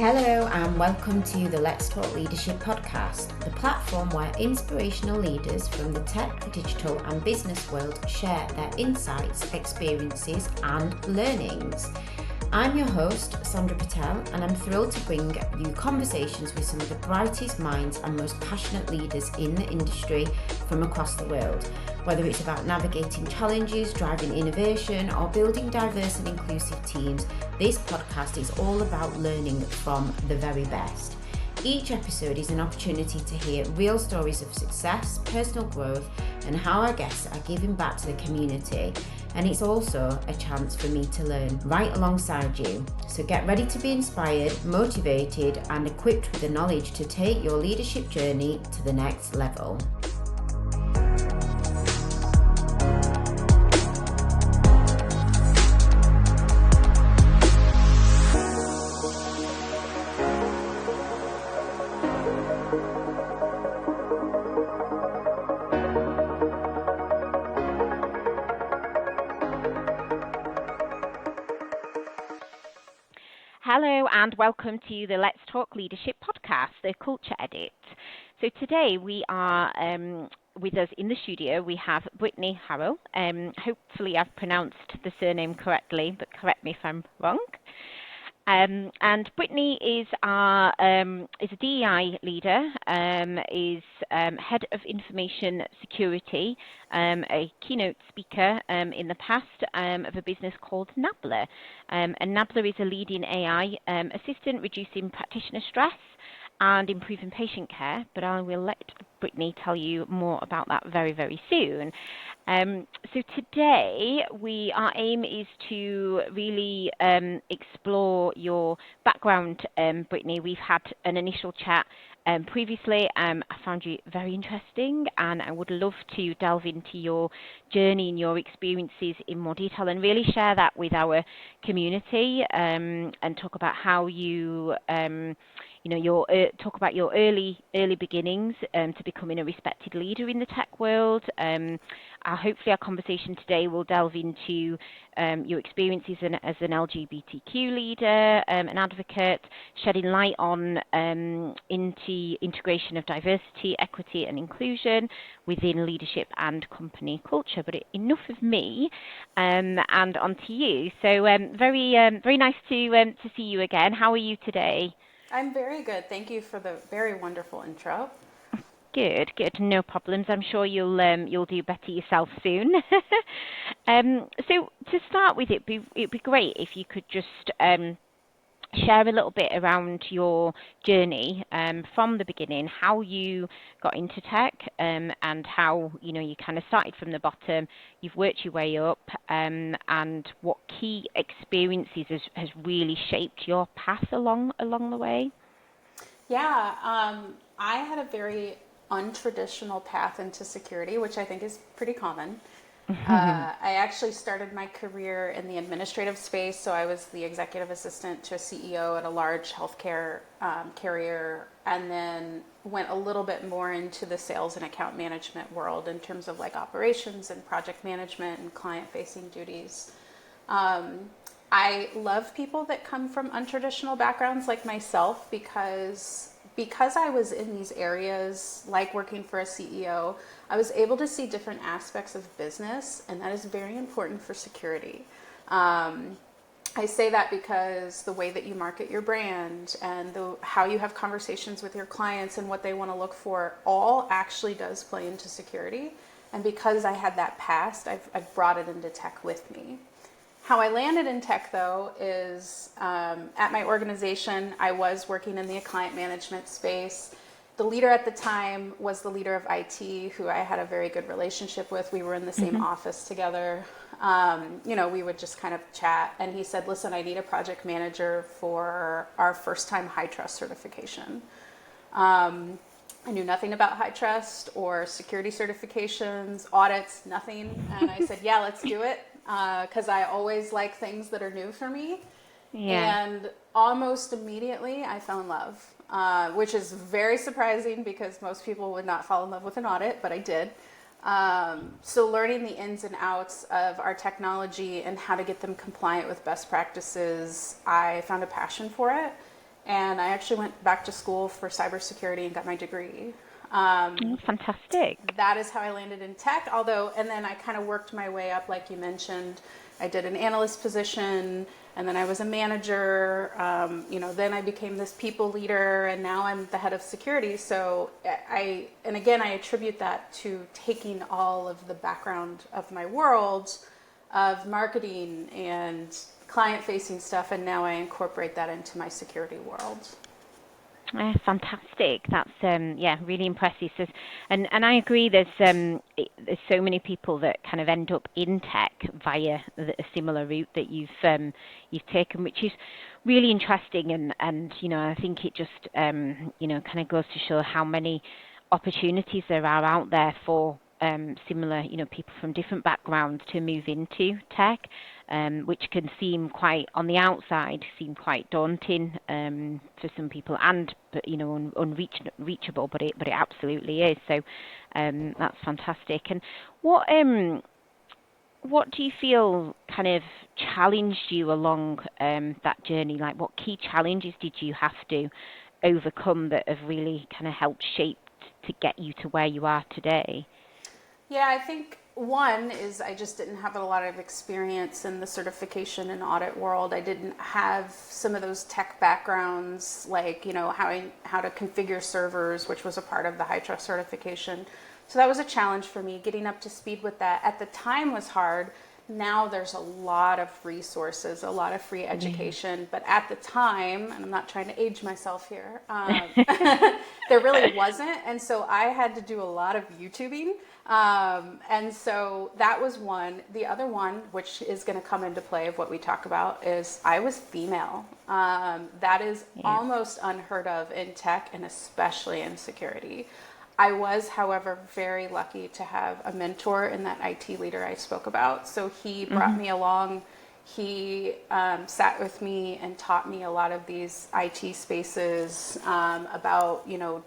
Hello and welcome to the Let's Talk Leadership podcast, the platform where inspirational leaders from the tech, digital and business world share their insights, experiences and learnings. I'm your host, Sandra Patel, and I'm thrilled to bring you conversations with some of the brightest minds and most passionate leaders in the industry from across the world. Whether it's about navigating challenges, driving innovation, or building diverse and inclusive teams, this podcast is all about learning from the very best. Each episode is an opportunity to hear real stories of success, personal growth, and how our guests are giving back to the community. And it's also a chance for me to learn right alongside you. So get ready to be inspired, motivated, and equipped with the knowledge to take your leadership journey to the next level. Hello and welcome to the Let's Talk Leadership podcast, the Culture Edit. So today we are with us in the studio, we have Brittney Harrell. Hopefully I've pronounced the surname correctly, but correct me if I'm wrong. And Brittney is a DE&I leader, is head of information security, a keynote speaker in the past of a business called Nabla. And Nabla is a leading AI assistant reducing practitioner stress and improving patient care, but I will let Brittney tell you more about that very, very soon. So today, our aim is to really explore your background, Brittney. We've had an initial chat previously. I found you very interesting, and I would love to delve into your journey and your experiences in more detail and really share that with our community and talk about how you talk about your early beginnings to becoming a respected leader in the tech world. Hopefully our conversation today will delve into your experiences as an LGBTQ leader, an advocate, shedding light on into integration of diversity, equity and inclusion within leadership and company culture. But enough of me and on to you. So very nice to see you again. How are you today? I'm very good. Thank you for the very wonderful intro. Good. No problems. I'm sure you'll do better yourself soon. So to start with, it'd be great if you could just share a little bit around your journey from the beginning, how you got into tech, and how you kind of started from the bottom, you've worked your way up, and what key experiences has really shaped your path along the way. Yeah, I had a very untraditional path into security, which I think is pretty common. I actually started my career in the administrative space, so I was the executive assistant to a CEO at a large healthcare carrier, and then went a little bit more into the sales and account management world in terms of like operations and project management and client-facing duties. I love people that come from untraditional backgrounds like myself because I was in these areas, like working for a CEO, I was able to see different aspects of business, and that is very important for security. I say that because the way that you market your brand and how you have conversations with your clients and what they want to look for all actually does play into security. And because I had that past, I've brought it into tech with me. How I landed in tech, though, is at my organization, I was working in the client management space. The leader at the time was the leader of IT, who I had a very good relationship with. We were in the same office together. We would just kind of chat. And he said, listen, I need a project manager for our first-time high trust certification. I knew nothing about high trust or security certifications, audits, nothing. And I said, yeah, let's do it. Because I always like things that are new for me. Yeah. And almost immediately I fell in love, which is very surprising because most people would not fall in love with an audit, but I did. So learning the ins and outs of our technology and how to get them compliant with best practices, I found a passion for it. and I actually went back to school for cybersecurity and got my degree. Fantastic. That is how I landed in tech, and then I kind of worked my way up, like you mentioned. I did an analyst position, and then I was a manager, then I became this people leader, and now I'm the head of security. So I attribute that to taking all of the background of my world of marketing and client-facing stuff, and now I incorporate that into my security world. Fantastic. That's really impressive. And I agree. There's so many people that kind of end up in tech via a similar route that you've taken, which is really interesting. And I think it just kind of goes to show how many opportunities there are out there for similar people from different backgrounds to move into tech, which can seem quite, on the outside, seem quite daunting for some people, and unreachable, but it absolutely is. So that's fantastic. And what do you feel kind of challenged you along that journey? Like, what key challenges did you have to overcome that have really kind of helped shape to get you to where you are today? Yeah, I think one is I just didn't have a lot of experience in the certification and audit world. I didn't have some of those tech backgrounds, like, how to configure servers, which was a part of the high trust certification. So that was a challenge for me. Getting up to speed with that at the time was hard. Now there's a lot of resources, a lot of free education, but at the time, and I'm not trying to age myself here, there really wasn't. And so I had to do a lot of YouTubing. And so that was one. The other one, which is going to come into play of what we talk about, is I was female. That is almost unheard of in tech, and especially in security. I was, however, very lucky to have a mentor in that IT leader I spoke about. So he brought me along. He sat with me and taught me a lot of these IT spaces about,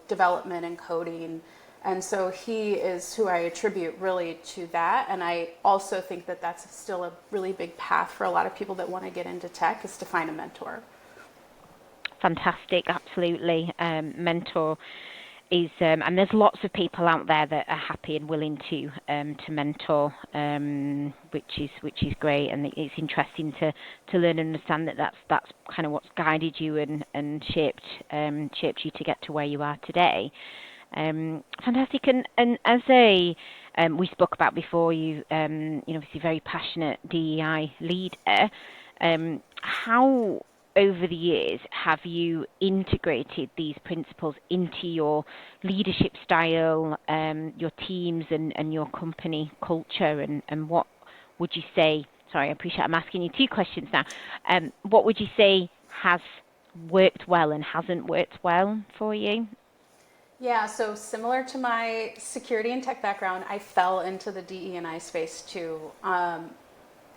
development and coding. And so he is who I attribute really to that. And I also think that that's still a really big path for a lot of people that want to get into tech, is to find a mentor. Fantastic, absolutely. Mentor is, and there's lots of people out there that are happy and willing to mentor, which is great, and it's interesting to learn and understand that that's kind of what's guided you and shaped you to get to where you are today. Fantastic. And as we spoke about before, you obviously very passionate DEI leader. How over the years have you integrated these principles into your leadership style, your teams and your company culture, and what would you say, sorry, I appreciate I'm asking you two questions now, what would you say has worked well and hasn't worked well for you? Yeah, so similar to my security and tech background, I fell into the DE&I space too.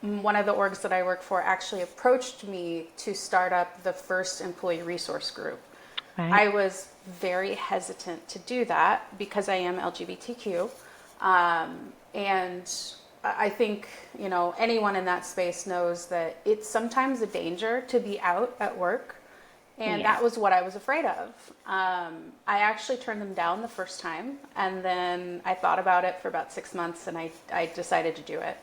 One of the orgs that I work for actually approached me to start up the first employee resource group. Right. I was very hesitant to do that because I am LGBTQ. And I think, anyone in that space knows that it's sometimes a danger to be out at work. And that was what I was afraid of. I actually turned them down the first time, and then I thought about it for about 6 months, and I decided to do it.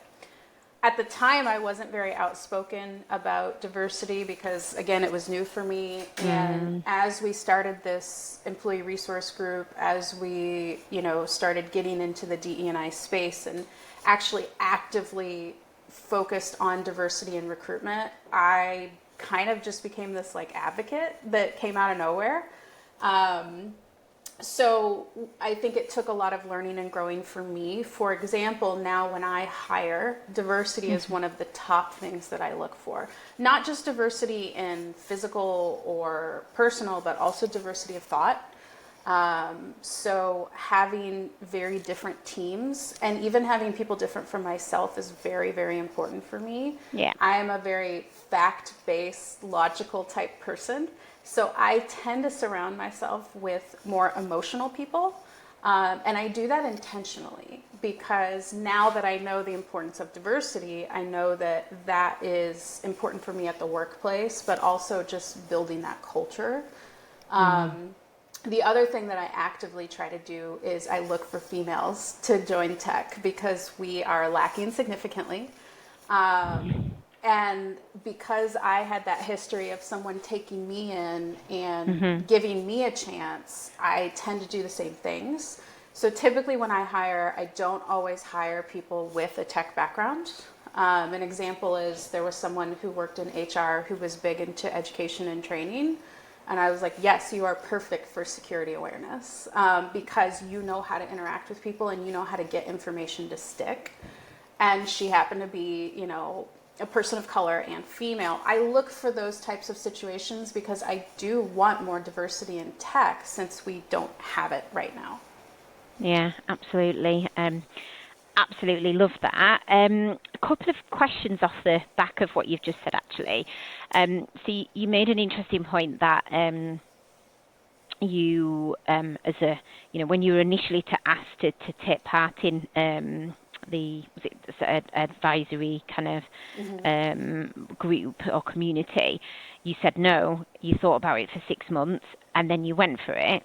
At the time, I wasn't very outspoken about diversity because, again, it was new for me. And as we started this employee resource group, as we, started getting into the DE&I space and actually actively focused on diversity and recruitment, I kind of just became this advocate that came out of nowhere. So I think it took a lot of learning and growing for me. For example, now when I hire, diversity is one of the top things that I look for. Not just diversity in physical or personal, but also diversity of thought. So having very different teams and even having people different from myself is very, very important for me. Yeah. I am a very fact-based, logical type person. So I tend to surround myself with more emotional people. And I do that intentionally because now that I know the importance of diversity, I know that that is important for me at the workplace, but also just building that culture. The other thing that I actively try to do is I look for females to join tech because we are lacking significantly. And because I had that history of someone taking me in and giving me a chance, I tend to do the same things. So typically when I hire, I don't always hire people with a tech background. An example is there was someone who worked in HR who was big into education and training. And I was like, yes, you are perfect for security awareness because you know how to interact with people and you know how to get information to stick. And she happened to be, you know, a person of color and female. I look for those types of situations because I do want more diversity in tech since we don't have it right now. Yeah, absolutely. Absolutely love that. A couple of questions off the back of what you've just said, actually. So you made an interesting point that you, as a, you know, when you were initially asked to take part in the advisory kind of group or community, you said no. You thought about it for 6 months, and then you went for it.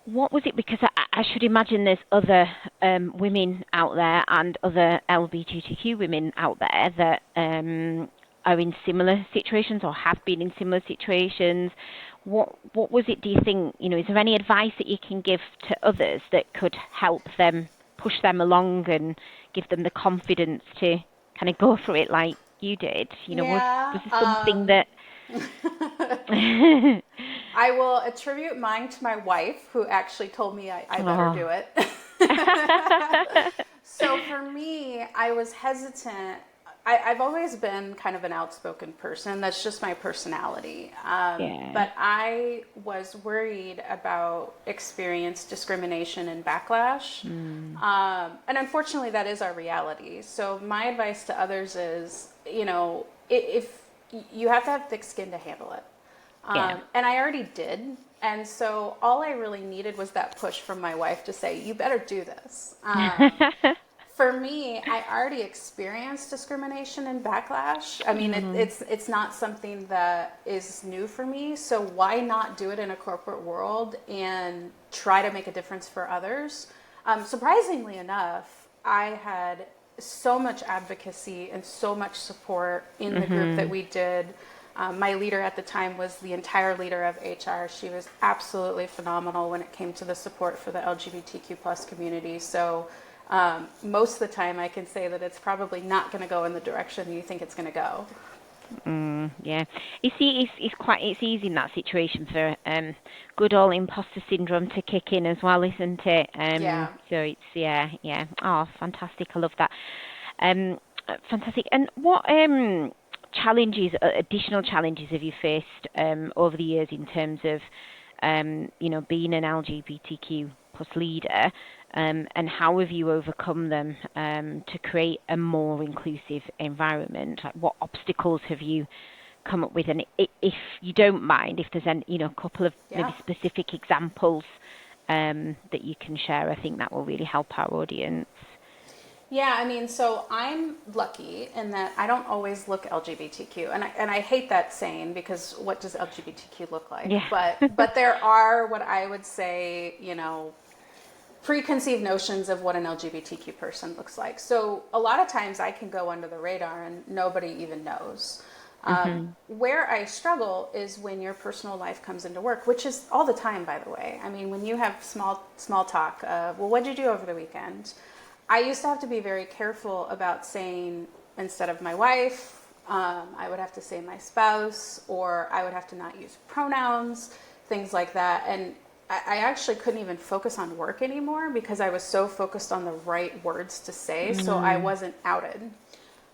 What was it? Because I should imagine there's other women out there and other LGBTQ women out there that are in similar situations or have been in similar situations. What was it, do you think, you know, is there any advice that you can give to others that could help them, push them along and give them the confidence to kind of go for it like you did? You know, was there something that... I will attribute mine to my wife, who actually told me I better do it. So for me, I was hesitant. I've always been kind of an outspoken person. That's just my personality. But I was worried about experienced discrimination and backlash. And unfortunately, that is our reality. So my advice to others is, you know, if you have to have thick skin to handle it. And I already did. And so all I really needed was that push from my wife to say, you better do this. For me, I already experienced discrimination and backlash. I mean, it's not something that is new for me. So why not do it in a corporate world and try to make a difference for others? Surprisingly enough, I had so much advocacy and so much support in the group that we did. My leader at the time was the entire leader of HR. She was absolutely phenomenal when it came to the support for the LGBTQ plus community. So most of the time I can say that it's probably not going to go in the direction you think it's going to go. Yeah, you see, it's easy in that situation for good old imposter syndrome to kick in as well, isn't it? So it's yeah. Oh, fantastic! I love that. Fantastic. And what challenges, additional challenges, have you faced over the years in terms of you know, being an LGBTQ plus leader? And how have you overcome them to create a more inclusive environment? Like, what obstacles have you come up with? And if you don't mind, if there's any, you know, a couple of maybe specific examples that you can share, I think that will really help our audience. Yeah, I mean, so I'm lucky in that I don't always look LGBTQ, and I hate that saying because what does LGBTQ look like? Yeah. But there are what I would say, you know, preconceived notions of what an LGBTQ person looks like. So a lot of times I can go under the radar and nobody even knows. Where I struggle is when your personal life comes into work, which is all the time, by the way. I mean, when you have small talk of, well, what'd you do over the weekend? I used to have to be very careful about saying, instead of my wife, I would have to say my spouse, or I would have to not use pronouns, things like that. And I actually couldn't even focus on work anymore because I was so focused on the right words to say, so I wasn't outed.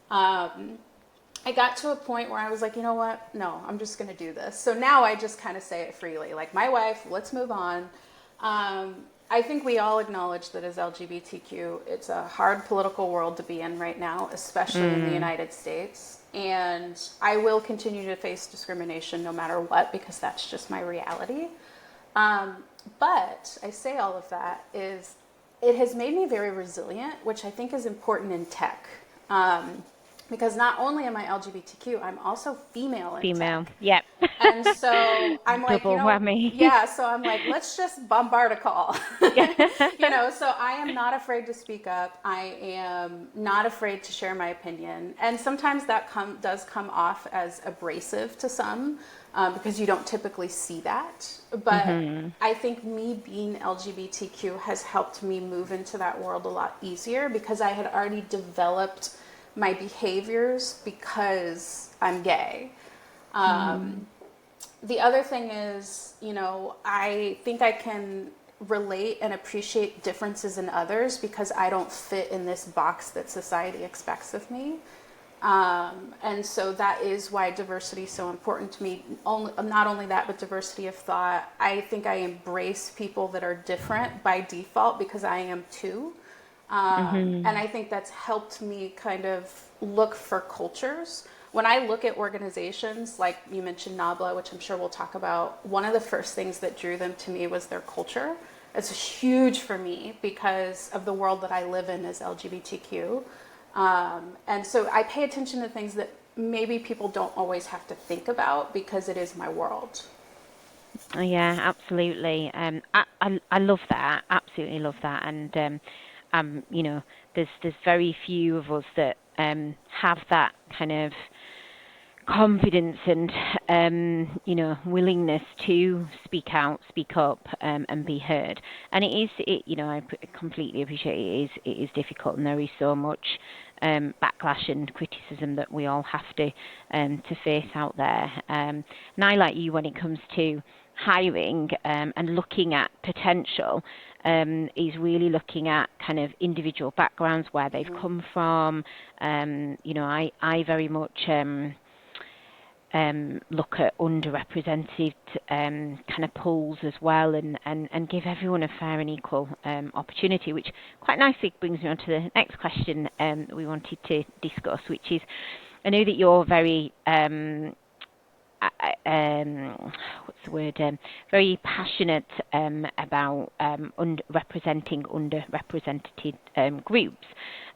I got to a point where I was like, you know what? No, I'm just going to do this. So now I just kind of say it freely, like, my wife, let's move on. I think we all acknowledge that as LGBTQ, it's a hard political world to be in right now, especially in the United States. And I will continue to face discrimination no matter what, because that's just my reality. But I say all of that is it has made me very resilient, which I think is important in tech. Because not only am I LGBTQ, I'm also female in Female, tech. yep. And so I'm like, Double whammy. yeah, so I'm like, let's just bombard a call. So I am not afraid to speak up. I am not afraid to share my opinion. And sometimes that does come off as abrasive to some because you don't typically see that. But I think me being LGBTQ has helped me move into that world a lot easier because I had already developed my behaviors because I'm gay. The other thing is, I think I can relate and appreciate differences in others because I don't fit in this box that society expects of me. And so that is why diversity is so important to me. Not only that, but diversity of thought. I think I embrace people that are different by default because I am too. And I think that's helped me kind of look for cultures. When I look at organizations, like you mentioned Nabla, which I'm sure we'll talk about, one of the first things that drew them to me was their culture. It's huge for me because of the world that I live in as LGBTQ. And so I pay attention to things that maybe people don't always have to think about because it is my world. Yeah, absolutely. I love that. Absolutely love that. And there's very few of us that have that kind of confidence and willingness to speak out, speak up, and be heard. And I completely appreciate it is difficult, and there is so much backlash and criticism that we all have to face out there. And I, like you, when it comes to hiring and looking at potential, is really looking at kind of individual backgrounds, where they've come from. I very much look at underrepresented kind of pools as well, and give everyone a fair and equal opportunity, which quite nicely brings me on to the next question we wanted to discuss, which is, I know that you're very very passionate about representing underrepresented groups,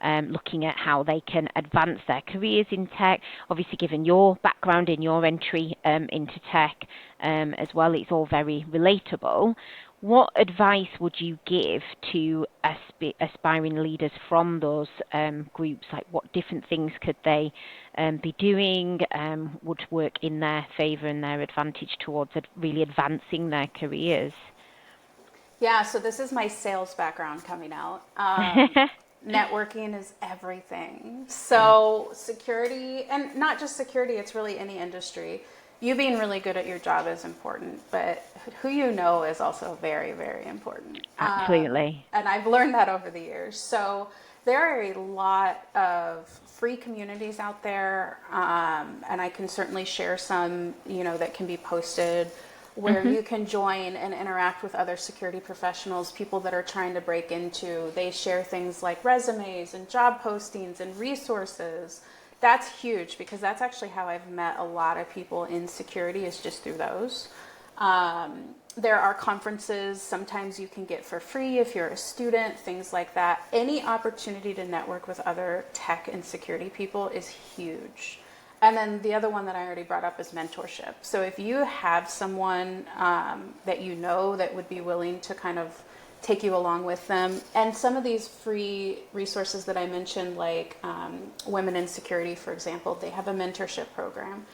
looking at how they can advance their careers in tech. Obviously, given your background in your entry into tech as well, it's all very relatable. What advice would you give to aspiring leaders from those groups? Like, what different things could they be doing would work in their favour and their advantage towards really advancing their careers? Yeah, so this is my sales background coming out. Networking is everything. So security, and not just security, it's really any industry. You being really good at your job is important, but who you know is also very, very important. Absolutely. And I've learned that over the years. So there are a lot of free communities out there, and I can certainly share some, that can be posted where you can join and interact with other security professionals, people that are trying to break into. They share things like resumes and job postings and resources. That's huge because that's actually how I've met a lot of people in security, is just through those. There are conferences sometimes you can get for free if you're a student, things like that. Any opportunity to network with other tech and security people is huge. And then the other one that I already brought up is mentorship. So if you have someone that you know that would be willing to kind of take you along with them, and some of these free resources that I mentioned, like Women in Security, for example, they have a mentorship program.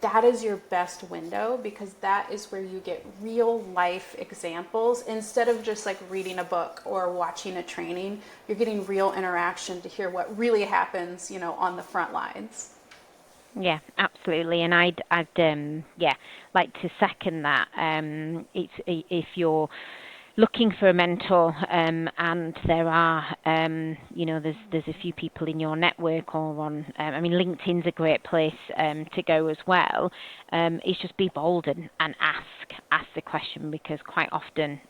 That is your best window because that is where you get real life examples instead of just like reading a book or watching a training. You're getting real interaction to hear what really happens, on the front lines. Yeah, absolutely, and I'd like to second that. If you're looking for a mentor, and there are, there's a few people in your network or on, LinkedIn's a great place to go as well. Is just be bold and ask the question, because quite often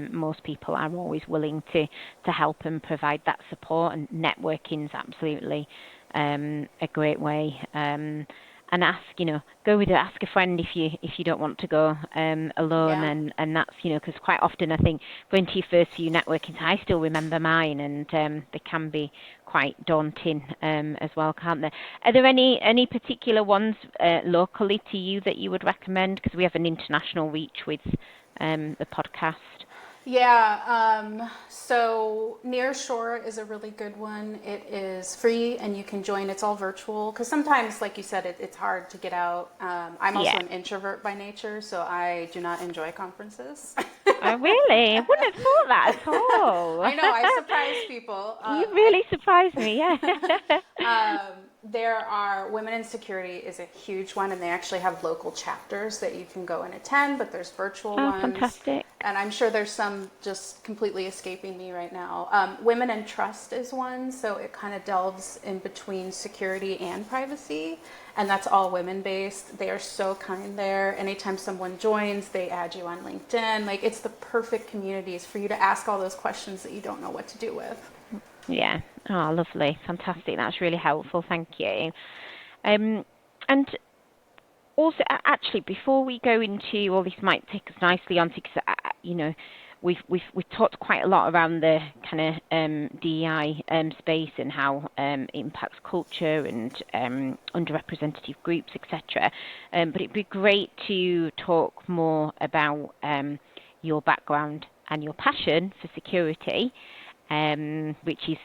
most people are always willing to help and provide that support, and networking's absolutely a great way. And and ask, go with it, ask a friend if you don't want to go alone, Yeah. and that's, because quite often I think going to your first few networking, I still remember mine, and they can be quite daunting as well, can't they? Are there any particular ones locally to you that you would recommend? Because we have an international reach with the podcast. Yeah, so Nearshore is a really good one. It is free and you can join. It's all virtual because sometimes, like you said, it's hard to get out. I'm also an introvert by nature, so I do not enjoy conferences. Oh, really? I wouldn't have thought that at all. I know, I surprise people. You really surprised me, yeah. There are Women in Security is a huge one, and they actually have local chapters that you can go and attend, but there's virtual ones. Fantastic. And I'm sure there's some just completely escaping me right now. Women in Trust is one, so it kind of delves in between security and privacy, and that's all women-based. They are so kind there. Anytime someone joins, they add you on LinkedIn. Like, it's the perfect communities for you to ask all those questions that you don't know what to do with. Yeah. Oh, lovely. Fantastic. That's really helpful. Thank you. And also, actually, before we go into, well, this might take us nicely onto, because, we've talked quite a lot around the kind of DEI space and how it impacts culture and underrepresented groups, etc. But it'd be great to talk more about your background and your passion for security. Which is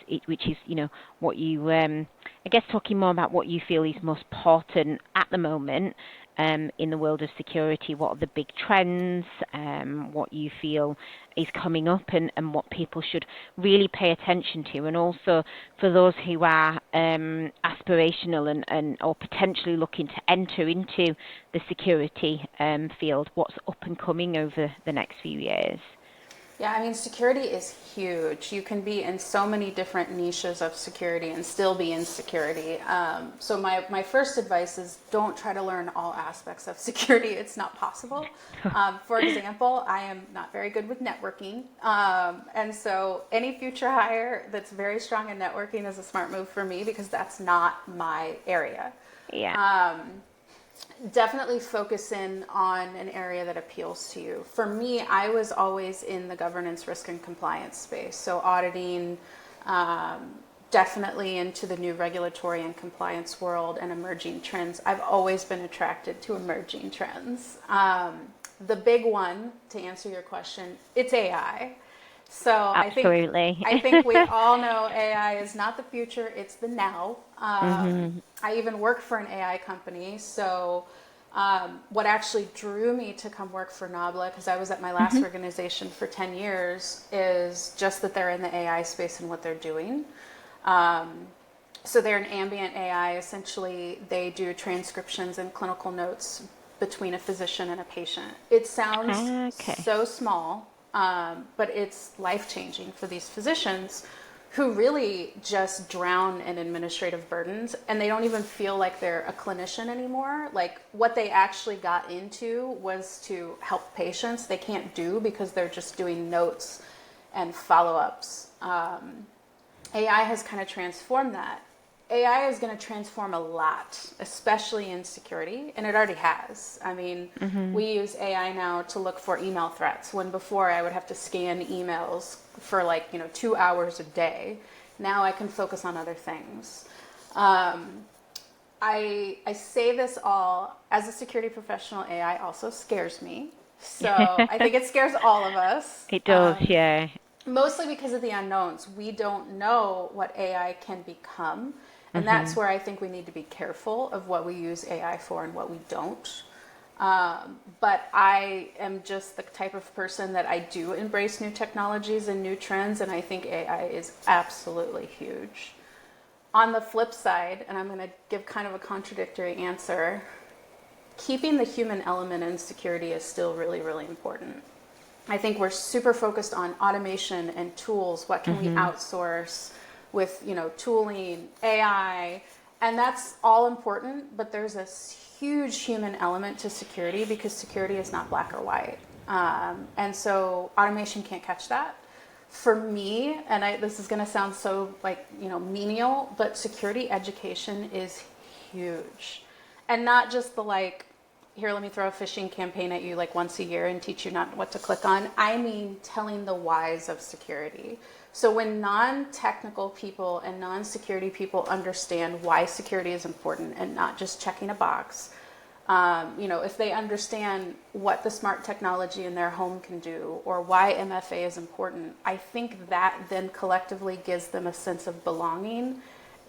what you I guess talking more about what you feel is most important at the moment in the world of security. What are the big trends? What you feel is coming up, and what people should really pay attention to, and also for those who are aspirational and or potentially looking to enter into the security field. What's up and coming over the next few years? Yeah, I mean, security is huge. You can be in so many different niches of security and still be in security. So my first advice is don't try to learn all aspects of security. It's not possible. For example, I am not very good with networking. And so any future hire that's very strong in networking is a smart move for me because that's not my area. Yeah. Definitely focus in on an area that appeals to you. For me, I was always in the governance, risk, and compliance space. So auditing, definitely into the new regulatory and compliance world and emerging trends. I've always been attracted to emerging trends. The big one, to answer your question, it's AI. So Absolutely. I think we all know AI is not the future, it's the now. I even work for an AI company. So what actually drew me to come work for Nabla, because I was at my last organization for 10 years, is just that they're in the AI space and what they're doing. So they're an ambient AI. Essentially, they do transcriptions and clinical notes between a physician and a patient. It sounds so small. But it's life-changing for these physicians who really just drown in administrative burdens, and they don't even feel like they're a clinician anymore. Like, what they actually got into was to help patients. They can't do because they're just doing notes and follow-ups. AI has kind of transformed that. AI is going to transform a lot, especially in security, and it already has. I mean, we use AI now to look for email threats, when before I would have to scan emails for 2 hours a day. Now I can focus on other things. I say this all, as a security professional, AI also scares me. So I think it scares all of us. It does, yeah. Mostly because of the unknowns. We don't know what AI can become. And that's where I think we need to be careful of what we use AI for and what we don't. But I am just the type of person that I do embrace new technologies and new trends, and I think AI is absolutely huge. On the flip side, and I'm going to give kind of a contradictory answer, keeping the human element in security is still really, really important. I think we're super focused on automation and tools. What can we outsource with, tooling, AI, and that's all important, but there's this huge human element to security because security is not black or white. And so automation can't catch that. For me, and this is going to sound so menial, but security education is huge. And not just the like, here, let me throw a phishing campaign at you like once a year and teach you not what to click on. I mean, telling the whys of security. So when non-technical people and non-security people understand why security is important and not just checking a box, if they understand what the smart technology in their home can do or why MFA is important, I think that then collectively gives them a sense of belonging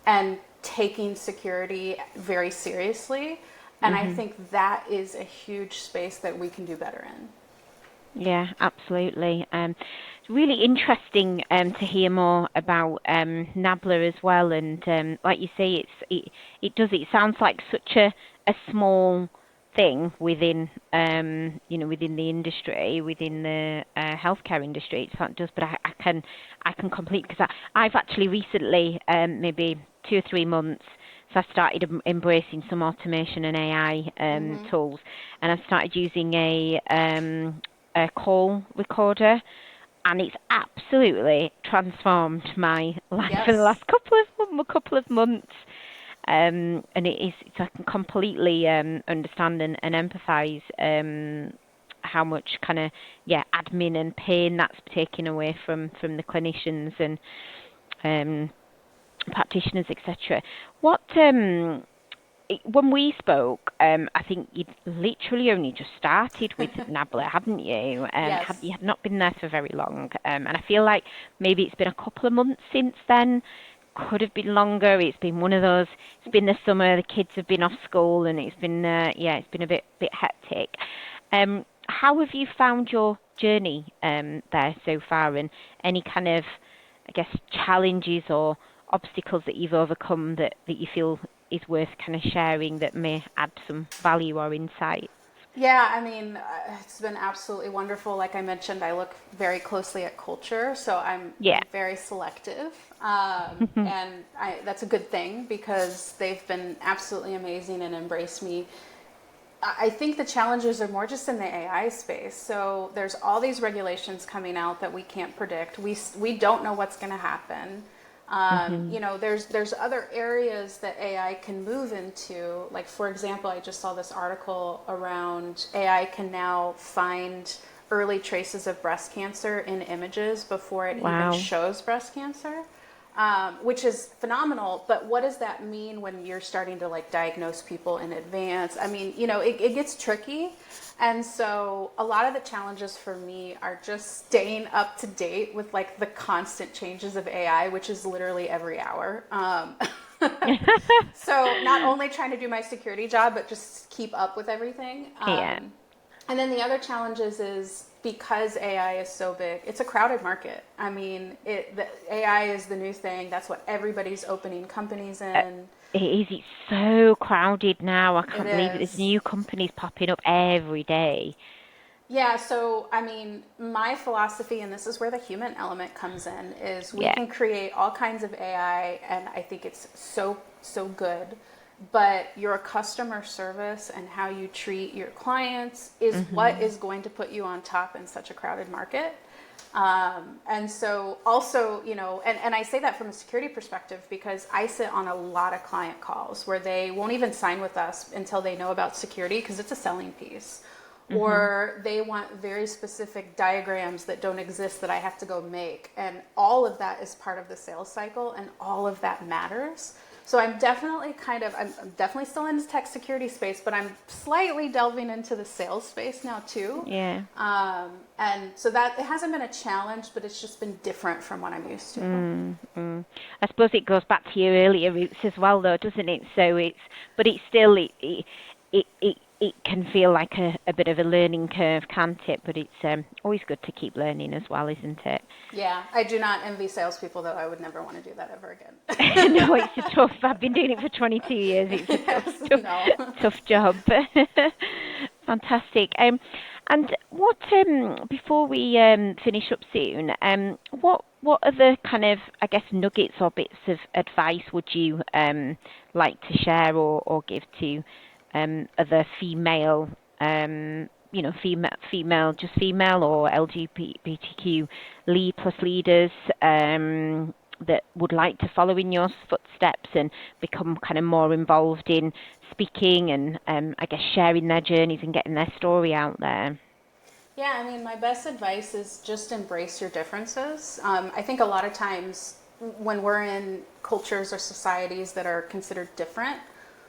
and taking security very seriously. And I think that is a huge space that we can do better in. Yeah, absolutely. It's really interesting to hear more about Nabla as well. And like you say, it sounds like such a small thing within within the industry, within the healthcare industry. It does, but I can complete, because I've actually recently, maybe 2 or 3 months. So I started embracing some automation and AI tools, and I've started using a call recorder, and it's absolutely transformed my life for the last couple of months. And I can completely understand and empathise how much kind of admin and pain that's taken away from the clinicians and practitioners, etc. What when we spoke, I think you'd literally only just started with Nabla, hadn't you? Yes. You had not been there for very long, and I feel like maybe it's been a couple of months since then. Could have been longer. It's been one of those. It's been the summer. The kids have been off school, and it's been it's been a bit hectic. How have you found your journey there so far, and any kind of, I guess, challenges or obstacles that you've overcome that you feel is worth kind of sharing, that may add some value or insight? Yeah, I mean, it's been absolutely wonderful. Like I mentioned, I look very closely at culture, so I'm very selective. And that's a good thing, because they've been absolutely amazing and embraced me. I think the challenges are more just in the AI space. So there's all these regulations coming out that we can't predict. We don't know what's going to happen. There's other areas that AI can move into. Like, for example, I just saw this article around AI can now find early traces of breast cancer in images before it even shows breast cancer, which is phenomenal. But what does that mean when you're starting to like diagnose people in advance? I mean, it gets tricky. And so a lot of the challenges for me are just staying up to date with like the constant changes of AI, which is literally every hour. So not only trying to do my security job, but just keep up with everything. And then the other challenges is, because AI is so big, it's a crowded market. I mean, the AI is the new thing. That's what everybody's opening companies in. It is. It's so crowded now. I can't believe it. There's new companies popping up every day. Yeah, so I mean, my philosophy, and this is where the human element comes in, is we can create all kinds of AI, and I think it's so good. But your customer service and how you treat your clients is what is going to put you on top in such a crowded market. And so also, and I say that from a security perspective, because I sit on a lot of client calls where they won't even sign with us until they know about security, because it's a selling piece. Or they want very specific diagrams that don't exist that I have to go make. And all of that is part of the sales cycle, and all of that matters. So I'm definitely I'm definitely still in the tech security space, but I'm slightly delving into the sales space now too. Yeah. And so that, it hasn't been a challenge, but it's just been different from what I'm used to. I suppose it goes back to your earlier roots as well, though, doesn't it? So but it's still, it can feel like a bit of a learning curve, can't it? But it's always good to keep learning as well, isn't it? Yeah, I do not envy salespeople, though. I would never want to do that ever again. No, it's a tough. I've been doing it for 22 years. It's a tough job. Fantastic. And what, before we finish up soon, what other kind of, I guess, nuggets or bits of advice would you like to share or give to other female, female, just female or LGBTQ leaders that would like to follow in your footsteps and become kind of more involved in speaking and I guess sharing their journeys and getting their story out there? Yeah, I mean, my best advice is just embrace your differences. I think a lot of times when we're in cultures or societies that are considered different,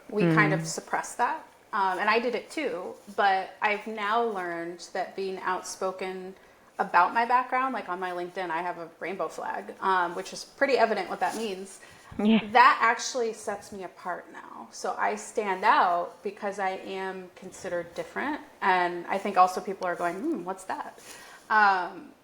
we kind of suppress that. And I did it too, but I've now learned that being outspoken about my background, like on my LinkedIn, I have a rainbow flag, which is pretty evident what that means. Yeah. That actually sets me apart now. So I stand out because I am considered different. And I think also people are going, what's that?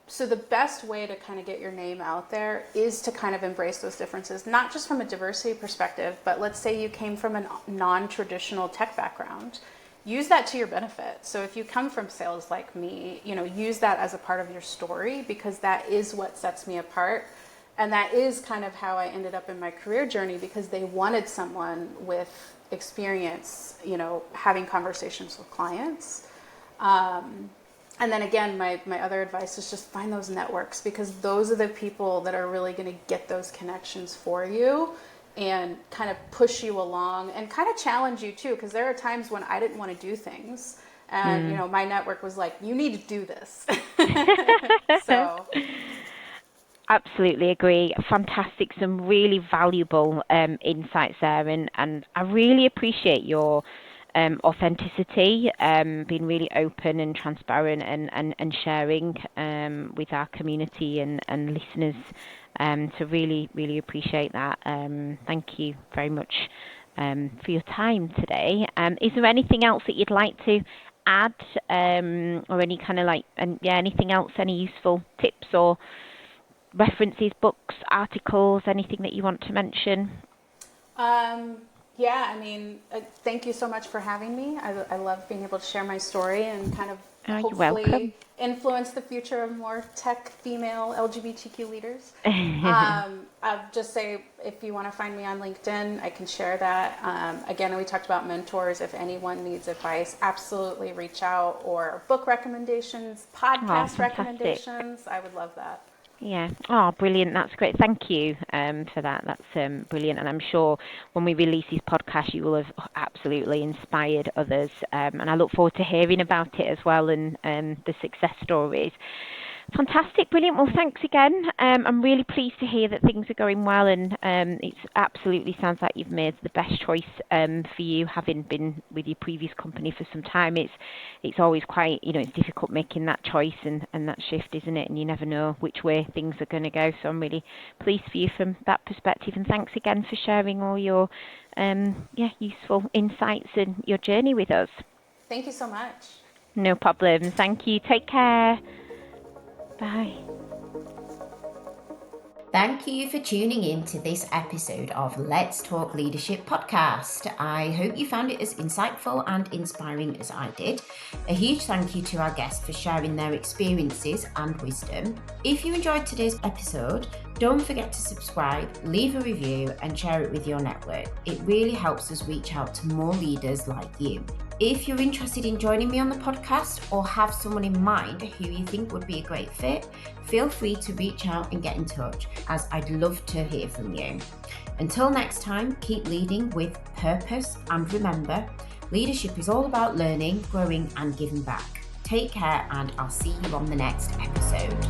So the best way to kind of get your name out there is to kind of embrace those differences, not just from a diversity perspective, but let's say you came from a non-traditional tech background. Use that to your benefit. So if you come from sales like me, use that as a part of your story, because that is what sets me apart. And that is kind of how I ended up in my career journey, because they wanted someone with experience, having conversations with clients. And then again, my other advice is just find those networks, because those are the people that are really going to get those connections for you and kind of push you along and kind of challenge you too. Because there are times when I didn't want to do things. And, my network was like, you need to do this. So... Absolutely agree. Fantastic. Some really valuable insights there. And I really appreciate your authenticity, being really open and transparent and sharing with our community and listeners. So really, really appreciate that. Thank you very much for your time today. Is there anything else that you'd like to add, or any kind of anything else, any useful tips or references, books, articles, anything that you want to mention? Yeah, I mean, thank you so much for having me. I love being able to share my story and kind of hopefully influence the future of more tech female LGBTQ leaders. I'll just say, if you want to find me on LinkedIn, I can share that. Again, we talked about mentors. If anyone needs advice, absolutely reach out, or book recommendations, podcast recommendations. I would love that. Yeah. Oh, brilliant. That's great. Thank you for that. That's brilliant. And I'm sure when we release this podcast, you will have absolutely inspired others. And I look forward to hearing about it as well, and the success stories. Fantastic. Brilliant. Well, thanks again. I'm really pleased to hear that things are going well, and it absolutely sounds like you've made the best choice for you, having been with your previous company for some time. It's always quite, it's difficult making that choice and that shift, isn't it? And you never know which way things are going to go. So I'm really pleased for you from that perspective. And thanks again for sharing all your useful insights and your journey with us. Thank you so much. No problem. Thank you. Take care. Bye. Thank you for tuning in to this episode of Let's Talk Leadership podcast. I hope you found it as insightful and inspiring as I did. A huge thank you to our guests for sharing their experiences and wisdom. If you enjoyed today's episode, don't forget to subscribe, leave a review, and share it with your network. It really helps us reach out to more leaders like you. If you're interested in joining me on the podcast, or have someone in mind who you think would be a great fit, feel free to reach out and get in touch, as I'd love to hear from you. Until next time, keep leading with purpose, and remember, leadership is all about learning, growing, and giving back. Take care, and I'll see you on the next episode.